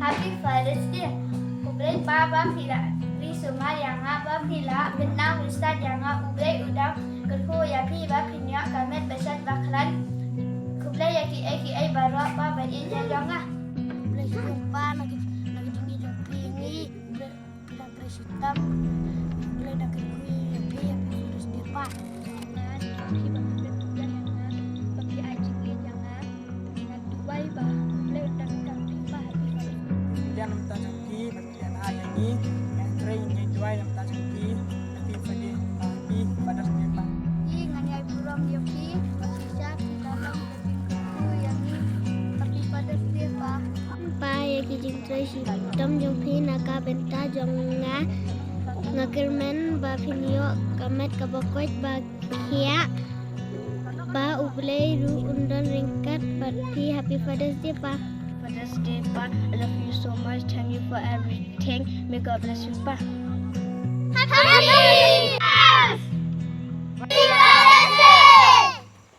Happy Father's Day. Ublay Baba Pila. Risuma Yanga Bapila. Benang Ustad Yanga Ublay Udang. Kerhu Yapi Bapinya Kamet Besat Baklan. Kublay Yaki Eki Ay Barwa Baba Inja Yanga. Ublay Jumpa lagi tinggi Yapi ini. Ublay Presitam. Ublay Yapi Father's Day Pak. Jangan Yapi Bapila Tuhan Yanga. Bagi Aji Jangan. Dubai Bah. Ublay Udang Yapi Happy Father's Day. Yang nampak canggih, bagian ayah ni, yang terakhir yang jual nampak canggih, tapi pada Father's Day Pak. Dengan yang burung Yapi, bisa kita dalam lebih yang ini. Happy Father's Day Pak. Pa ya kijing tracy tom jong phi na ka benta jong nga kermen ba phinyo kamet ka bokoit ba khia ba ublay ru undan ringkat party Happy Father's Day pa. Father's Day Pa. I love you so much. Thank you for everything. May God bless you Pa. Happy